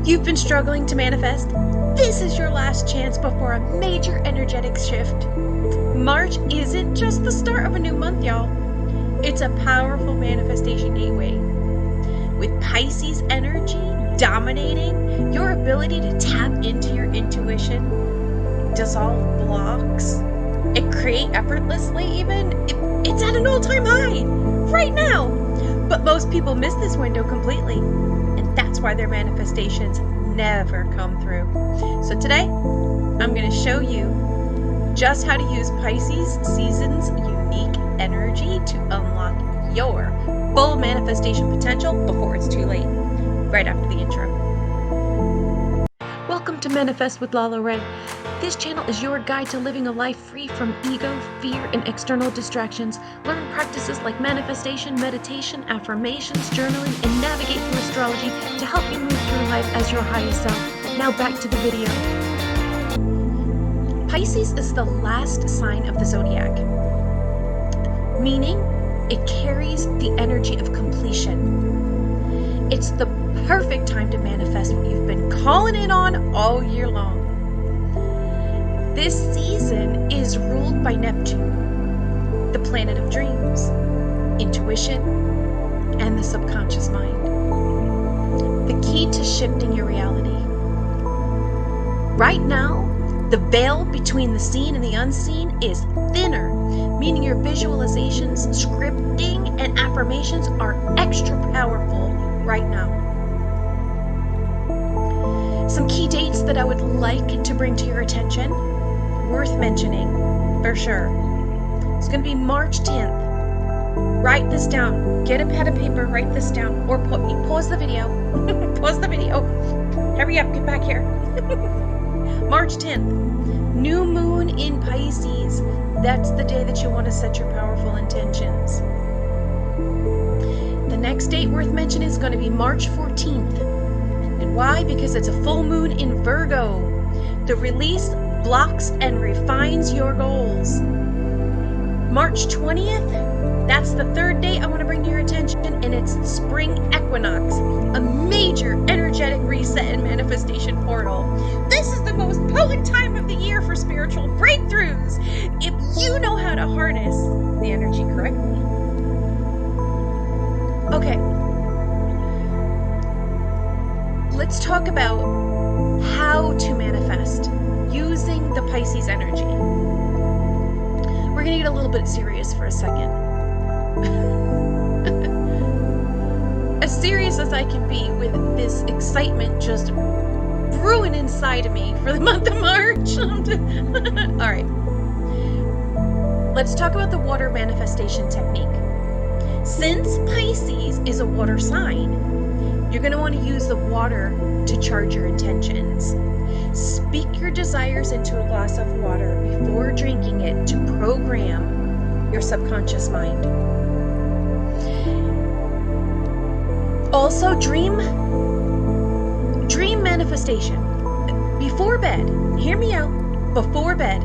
You've been struggling to manifest? This is your last chance before a major energetic shift. March isn't just the start of a new month, y'all. It's a powerful manifestation gateway. With Pisces energy dominating your ability to tap into your intuition, dissolve blocks, and create effortlessly even, it's at an all-time high right now. But most people miss this window completely, and that's why their manifestations never come through. So today, I'm going to show you just how to use Pisces season's unique energy to unlock your full manifestation potential before it's too late, right after the intro. Welcome to Manifest with Lala Ray. This channel is your guide to living a life free from ego, fear, and external distractions. Learn practices like manifestation, meditation, affirmations, journaling, and navigate through astrology to help you move through life as your highest self. Now back to the video. Pisces is the last sign of the zodiac, meaning it carries the energy of completion. It's the perfect time to manifest what you've been calling in on all year long. This season is ruled by Neptune, the planet of dreams, intuition, and the subconscious mind. The key to shifting your reality. Right now, the veil between the seen and the unseen is thinner, meaning your visualizations, scripting, and affirmations are extra powerful right now. Some key dates that I would like to bring to your attention, worth mentioning for sure. It's going to be March 10th. Write this down. Get a pad and paper, write this down, or pause the video. Pause the video. Hurry up, get back here. March 10th, new moon in Pisces. That's the day that you want to set your powerful intentions. The next date worth mentioning is going to be March 14th. And why? Because it's a full moon in Virgo. The release blocks and refines your goals. March 20th, that's the third date I want to bring to your attention, and it's spring equinox, a major energetic reset and manifestation portal. This is the most potent time of the year for spiritual breakthroughs, if you know how to harness the energy correctly. Okay, let's talk about how to manifest using the Pisces energy. We're going to get a little bit serious for a second. As serious as I can be with this excitement just brewing inside of me for the month of March. All right. Let's talk about the water manifestation technique. Since Pisces is a water sign, you're going to want to use the water to charge your intentions. Speak your desires into a glass of water before drinking it to program your subconscious mind. Also, dream manifestation. Before bed, hear me out, before bed,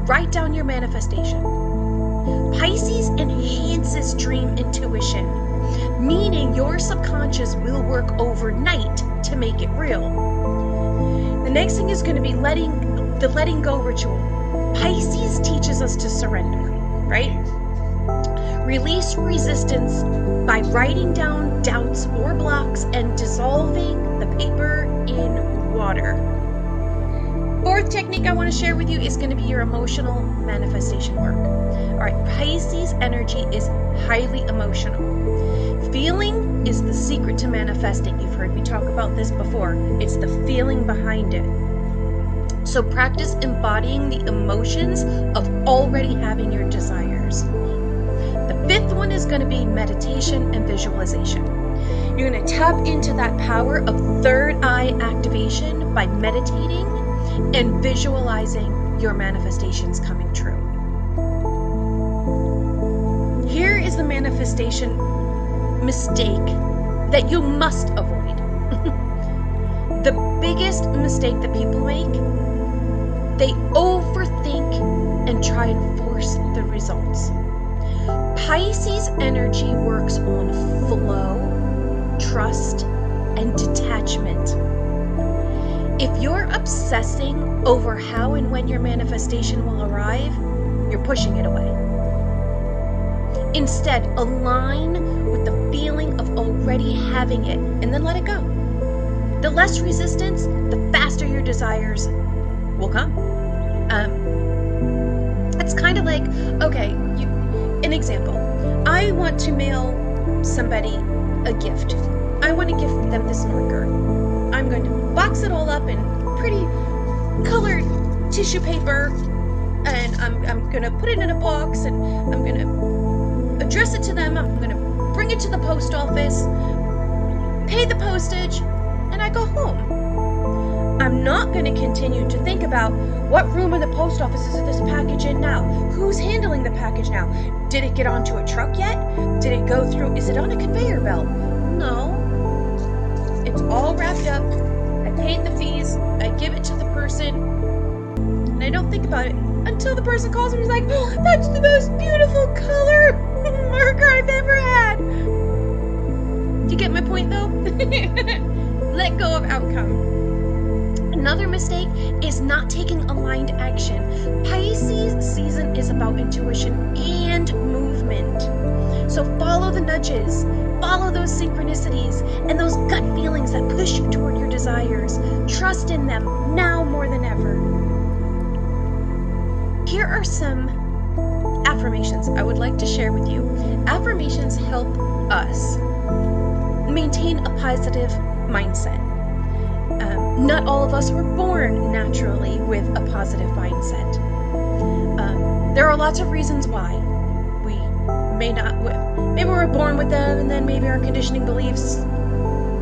write down your manifestation. Pisces enhances dream intuition, meaning your subconscious will work overnight to make it real. The next thing is going to be letting go ritual. Pisces teaches us to surrender, right? Release resistance by writing down doubts or blocks and dissolving the paper in water. Fourth technique I want to share with you is going to be your emotional manifestation work. All right, Pisces energy is highly emotional. Feeling is the secret to manifesting. You've heard me talk about this before. It's the feeling behind it. So practice embodying the emotions of already having your desires. The fifth one is going to be meditation and visualization. You're going to tap into that power of third eye activation by meditating and visualizing your manifestations coming true. Here is the manifestation mistake that you must avoid. The biggest mistake that people make, they overthink and try and force the results. Pisces energy works on flow, trust, and detachment. If you're obsessing over how and when your manifestation will arrive, you're pushing it away. Instead, align with the feeling of already having it and then let it go. The less resistance, the faster your desires will come. It's kind of like, okay, an example. I want to mail somebody a gift. I want to gift them this marker. I'm going to box it all up in pretty colored tissue paper, and I'm going to put it in a box, and I'm going to address it to them. I'm going to bring it to the post office, pay the postage, and I go home. I'm not going to continue to think about what room of the post office is this package in now? Who's handling the package now? Did it get onto a truck yet? Did it go through? Is it on a conveyor belt? No. It's all wrapped up. I paid the fees. I give it to the person. And I don't think about it until the person calls me and is like, oh, that's the most beautiful color marker I've ever had. Do you get my point though? Let go of outcome. Another mistake is not taking aligned action. Pisces season is about intuition and movement. So follow the nudges, follow those synchronicities, and those gut feelings that push you toward your desires. Trust in them now more than ever. Here are some affirmations I would like to share with you. Affirmations help us maintain a positive mindset. Not all of us were born naturally with a positive mindset. There are lots of reasons why we may not. Maybe we were born with them, and then maybe our conditioning beliefs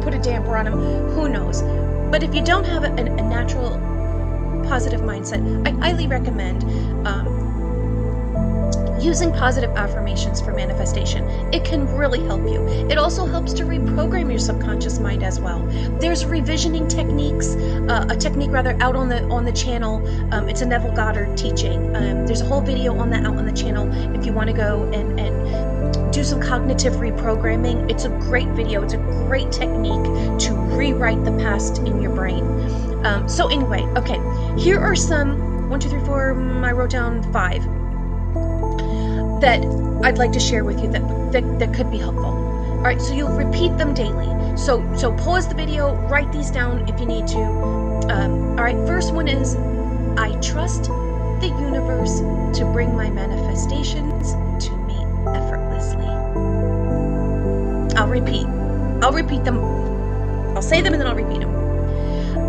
put a damper on them. Who knows? But if you don't have a natural positive mindset, I highly recommend using positive affirmations for manifestation. It can really help you. It also helps to reprogram your subconscious mind as well. There's revisioning techniques, a technique rather out on the channel. It's a Neville Goddard teaching. There's a whole video on that out on the channel if you want to go and do some cognitive reprogramming. It's a great video. It's a great technique to rewrite the past in your brain. So anyway, okay, here are some 1, 2, 3, 4. I wrote down 5 that I'd like to share with you that could be helpful. All right, so you'll repeat them daily. So pause the video, write these down if you need to. All right, first one is, I trust the universe to bring my manifestations to me effortlessly. I'll repeat them. I'll say them and then I'll repeat them.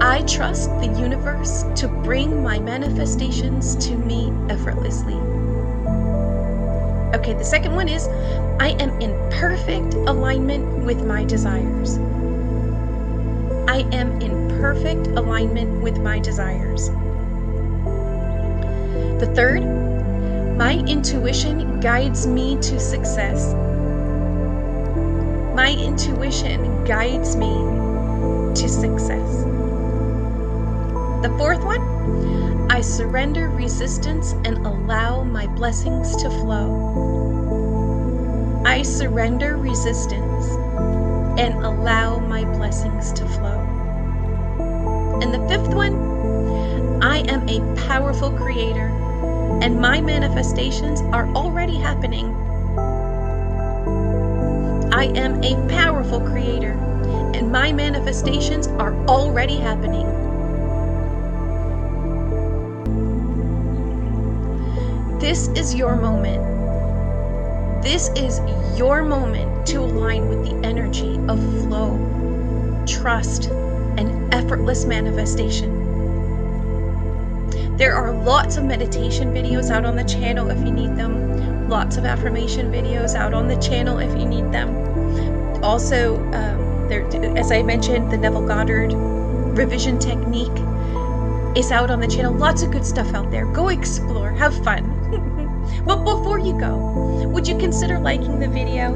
I trust the universe to bring my manifestations to me effortlessly. Okay, the second one is, I am in perfect alignment with my desires. I am in perfect alignment with my desires. The third, my intuition guides me to success. My intuition guides me to success. The fourth one, I surrender resistance and allow my blessings to flow. I surrender resistance and allow my blessings to flow. And the fifth one, I am a powerful creator and my manifestations are already happening. I am a powerful creator and my manifestations are already happening. This is your moment. This is your moment to align with the energy of flow, trust, and effortless manifestation. There are lots of meditation videos out on the channel if you need them. Lots of affirmation videos out on the channel if you need them. Also, as I mentioned, the Neville Goddard revision technique is out on the channel. Lots of good stuff out there. Go explore, have fun. But before you go, would you consider liking the video?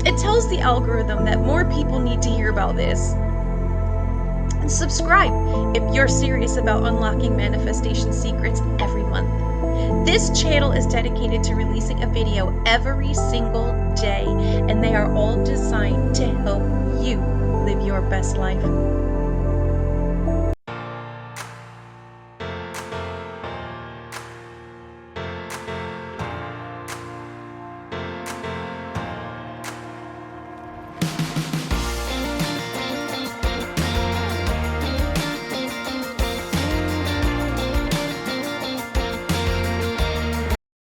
It tells the algorithm that more people need to hear about this. And subscribe if you're serious about unlocking manifestation secrets every month. This channel is dedicated to releasing a video every single day, and they are all designed to help you live your best life.